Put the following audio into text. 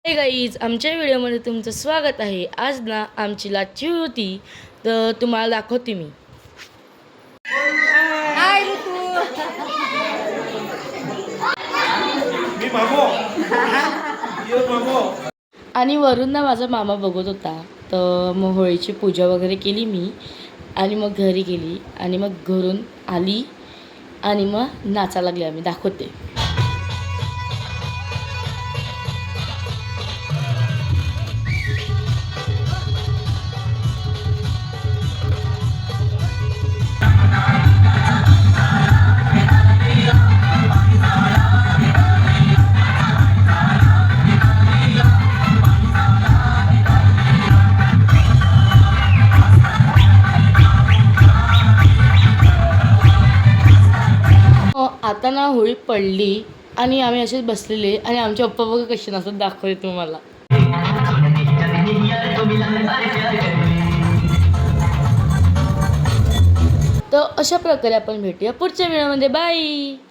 हे गाईज, आमच्या व्हिडिओमध्ये तुमचं स्वागत आहे. आज ना आमची लाटची होती, तर तुम्हाला दाखवते मी. हाय ऋतू. आणि वरून ना माझा मामा बघत होता. तर मग होळीची पूजा वगैरे केली मी आणि मग घरी गेली आणि मग घरून आली आणि मग नाचायला लागले. आम्ही दाखवते. आता ना होळी पडली आणि आम्ही असेच बसलेले आणि आमचे पप्पा बघा कसे नसत दाखवते तुम्हाला. तर अशा प्रकारे आपण भेटूया पुढच्या व्हिडिओमध्ये. बाय.